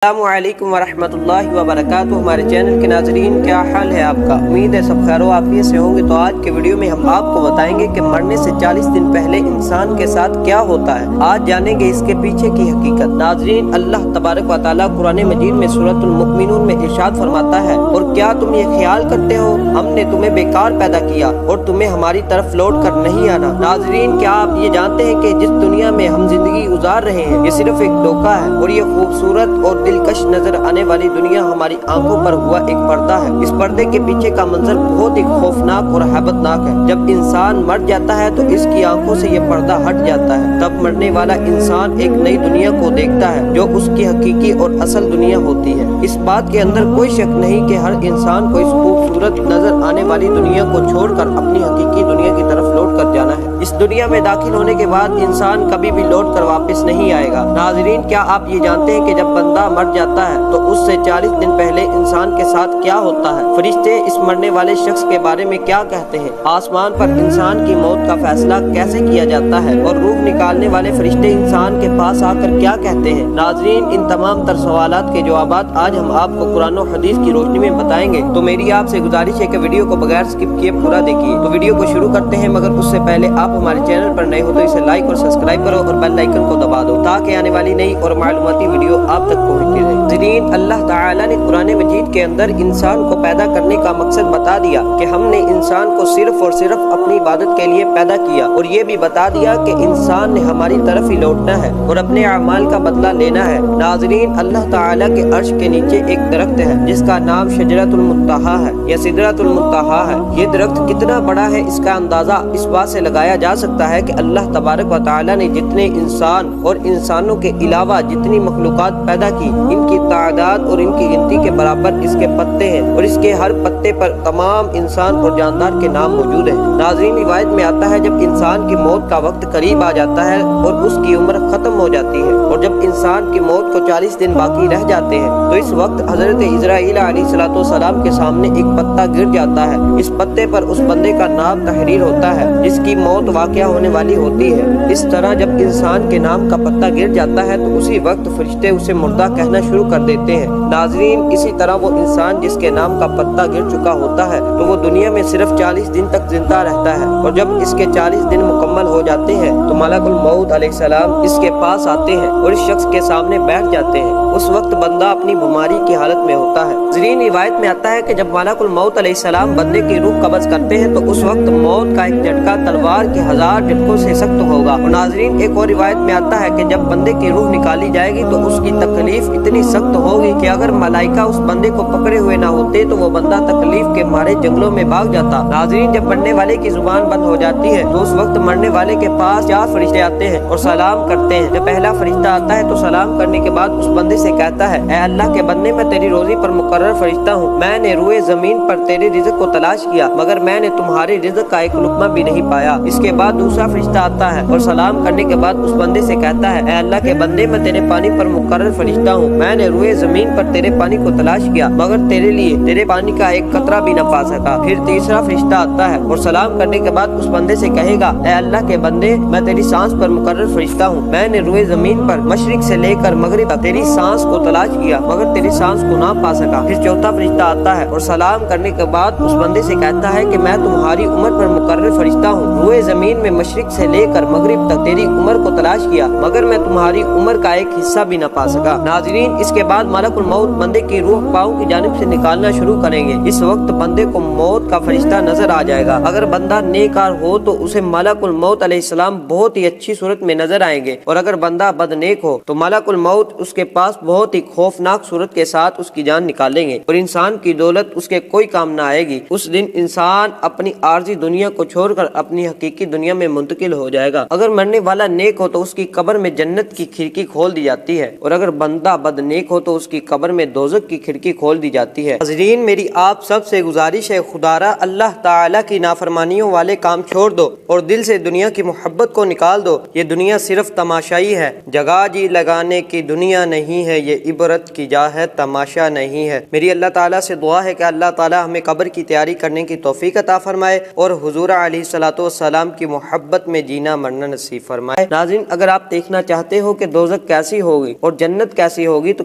السلام علیکم ورحمۃ اللہ وبرکاتہ۔ ہمارے چینل کے ناظرین، کیا حال ہے آپ کا؟ امید ہے سب خیر و عافیت سے ہوں گے۔ تو آج کے ویڈیو میں ہم آپ کو بتائیں گے کہ مرنے سے 40 دن پہلے انسان کے ساتھ کیا ہوتا ہے۔ آج جانیں گے اس کے پیچھے کی حقیقت۔ ناظرین، اللہ تبارک و تعالیٰ قرآن مجید میں سورۃ المؤمنون میں ارشاد فرماتا ہے، اور کیا تم یہ خیال کرتے ہو ہم نے تمہیں بیکار پیدا کیا اور تمہیں ہماری طرف لوٹ کر نہیں آنا؟ ناظرین، کیا آپ یہ جانتے ہیں کہ جس دنیا میں ہم زندگی گزار رہے ہیں یہ صرف ایک دھوکہ ہے، اور یہ خوبصورت اور دلکش نظر آنے والی دنیا ہماری آنکھوں پر ہوا ایک پردہ ہے۔ اس پردے کے پیچھے کا منظر بہت ہی خوفناک اور ہیبتناک ہے۔ جب انسان مر جاتا ہے تو اس کی آنکھوں سے یہ پردہ ہٹ جاتا ہے، تب مرنے والا انسان ایک نئی دنیا کو دیکھتا ہے جو اس کی حقیقی اور اصل دنیا ہوتی ہے۔ اس بات کے اندر کوئی شک نہیں کہ ہر انسان کو اس خوبصورت نظر آنے والی دنیا کو چھوڑ کر اپنی حقیقی دنیا کی طرف لوٹ کر جانا ہے۔ اس دنیا میں داخل ہونے کے بعد انسان کبھی بھی لوٹ کر واپس نہیں آئے گا۔ ناظرین، کیا آپ یہ جانتے ہیں کہ جب بندہ مر جاتا ہے تو اس سے 40 دن پہلے انسان کے ساتھ کیا ہوتا ہے؟ فرشتے اس مرنے والے شخص کے بارے میں کیا کہتے ہیں؟ آسمان پر انسان کی موت کا فیصلہ کیسے کیا جاتا ہے؟ اور روح نکالنے والے فرشتے انسان کے پاس آ کر کیا کہتے ہیں؟ ناظرین، ان تمام تر سوالات کے جوابات آج ہم آپ کو قرآن و حدیث کی روشنی میں بتائیں گے۔ تو میری آپ سے گزارش ہے کہ ویڈیو کو بغیر اسکپ کیے پورا دیکھیے۔ تو ویڈیو کو شروع کرتے ہیں، مگر اس سے پہلے آپ ہمارے چینل پر نئے ہو تو اسے لائک اور سبسکرائب کرو اور بیل آئیکن کو دبا دو تاکہ آنے والی نئی اور معلوماتی ویڈیو آپ تک پہنچتی رہے۔ ناظرین، اللہ تعالیٰ نے قرآن مجید کے اندر انسان کو پیدا کرنے کا مقصد بتا دیا کہ ہم نے انسان کو صرف اور صرف اپنی عبادت کے لیے پیدا کیا، اور یہ بھی بتا دیا کہ انسان نے ہماری طرف ہی لوٹنا ہے اور اپنے اعمال کا بدلہ لینا ہے۔ ناظرین، اللہ تعالیٰ کے عرش کے نیچے ایک درخت ہے جس کا نام شجرۃ المنتہا ہے یا سدرۃ المنتہا ہے۔ یہ درخت کتنا بڑا ہے اس کا اندازہ اس بات سے لگایا جا سکتا ہے کہ اللہ تبارک و تعالیٰ نے جتنے انسان اور انسانوں کے علاوہ جتنی مخلوقات پیدا کی، ان کی تعداد اور ان کی گنتی کے برابر اس کے پتے ہیں، اور اس کے ہر پتے پر تمام انسان اور جاندار کے نام موجود ہیں۔ ناظرین، روایت میں آتا ہے جب انسان کی موت کا وقت قریب آ جاتا ہے اور اس کی عمر ختم ہو جاتی ہے، اور جب انسان کی موت کو 40 دن باقی رہ جاتے ہیں، تو اس وقت حضرت عزرائیل علیہ السلام کے سامنے ایک پتا گر جاتا ہے۔ اس پتے پر اس بندے کا نام تحریر ہوتا ہے جس کی موت واقع ہونے والی ہوتی ہے۔ اس طرح جب انسان کے نام کا پتا گر جاتا ہے تو اسی وقت فرشتے اسے مردہ کہنا شروع کر دیتے ہیں۔ ناظرین، اسی طرح وہ انسان جس کے نام کا پتا گر چکا ہوتا ہے تو وہ دنیا میں صرف 40 دن تک زندہ رہتا ہے، اور جب اس کے 40 دن مکمل ہو جاتے ہیں تو ملک الموت علیہ السلام اس کے پاس آتے ہیں اور اس شخص کے سامنے بیٹھ جاتے ہیں۔ اس وقت بندہ اپنی بیماری کی حالت میں ہوتا ہے۔ ناظرین، روایت میں آتا ہے کہ جب ملک الموت علیہ السلام بندے کی روح قبض کرتے ہیں تو اس وقت موت کا ایک جھٹکا تلوار کے 1000 جھٹکوں سے سخت ہوگا۔ اور ناظرین، ایک اور روایت میں آتا ہے کہ جب بندے کی روح نکالی جائے گی تو اس کی تکلیف اتنی سخت ہوگی کہ اگر ملائکہ اس بندے کو پکڑے ہوئے نہ ہوتے تو وہ بندہ تکلیف کے مارے جنگلوں میں بھاگ جاتا۔ ناظرین، جب مرنے والے کی زبان بند ہو جاتی ہے تو اس وقت مرنے والے کے پاس 4 فرشتے آتے ہیں اور سلام کرتے ہیں۔ جب پہلا فرشتہ آتا ہے تو سلام کرنے کے بعد اس بندے سے کہتا ہے، اے اللہ کے بندے، میں تیری روزی پر مقرر فرشتہ ہوں۔ میں نے روئے زمین پر تیرے رزق کو تلاش کیا مگر میں نے تمہارے رزق کا ایک لقمہ بھی نہیں پایا۔ اس کے بعد دوسرا فرشتہ آتا ہے اور سلام کرنے کے بعد اس بندے سے کہتا ہے، اے اللہ کے بندے، میں تیرے پانی پر مقرر فرشتہ ہوں۔ میں نے روئے زمین پر تیرے پانی کو تلاش کیا مگر تیرے لیے تیرے پانی کا ایک قطرہ بھی نہ پا سکا۔ پھر تیسرا فرشتہ آتا ہے اور سلام کرنے کے بعد اس بندے سے کہے گا، اے اللہ کے بندے، میں تیری سانس پر مقرر فرشتہ ہوں۔ میں نے روئے زمین پر مشرق سے لے کر مغرب تک تیری سانس کو تلاش کیا مگر تیری سانس کو نہ پا سکا۔ پھر چوتھا فرشتہ آتا ہے اور سلام کرنے کے بعد اس بندے سے کہتا ہے کہ میں تمہاری عمر پر مقرر فرشتہ ہوں۔ روئے زمین میں مشرق سے لے کر مغرب تک تیری عمر کو تلاش کیا مگر میں تمہاری عمر کا ایک حصہ بھی نہ پا سکا۔ ناظرین، اس کے بعد ملک الموت بندے کی روح پاؤں کی جانب سے نکالنا شروع کریں گے۔ اس وقت بندے کو موت کا فرشتہ نظر آ جائے گا۔ اگر بندہ نیکار ہو تو اسے ملک الموت علیہ السلام بہت ہی اچھی صورت میں نظر آئیں گے، اور اگر بندہ بدنیک ہو تو ملک الموت اس کے پاس بہت ہی خوفناک صورت کے ساتھ اس کی جان نکالیں گے، اور انسان کی دولت اس کے کوئی کام نہ آئے گی۔ اس دن انسان اپنی عارضی دنیا کو چھوڑ کر اپنی حقیقی دنیا میں منتقل ہو جائے گا۔ اگر مرنے والا نیک ہو تو اس کی قبر میں جنت کی کھڑکی کھول دی جاتی ہے، اور اگر بندہ بدنیک ہو تو اس کی قبر میں دوزخ کی کھڑکی کھول دی جاتی ہے۔ ناظرین، میری آپ سب سے گزارش ہے، خدارا اللہ تعالیٰ کی نافرمانیوں والے کام چھوڑ دو اور دل سے دنیا کی محبت کو نکال دو۔ یہ دنیا صرف تماشائی ہے، جگہ جی لگانے کی دنیا نہیں ہے، یہ عبرت کی جا ہے، تماشا نہیں ہے۔ میری اللہ تعالیٰ سے دعا ہے کہ اللہ تعالیٰ ہمیں قبر کی تیاری کرنے کی توفیق عطا فرمائے اور حضور علیہ السلام کی محبت میں جینا مرنا نصیب فرمائے۔ ناظرین، اگر آپ دیکھنا چاہتے ہو کہ دوزخ کیسی ہوگی اور جنت کیسی ہوگی تو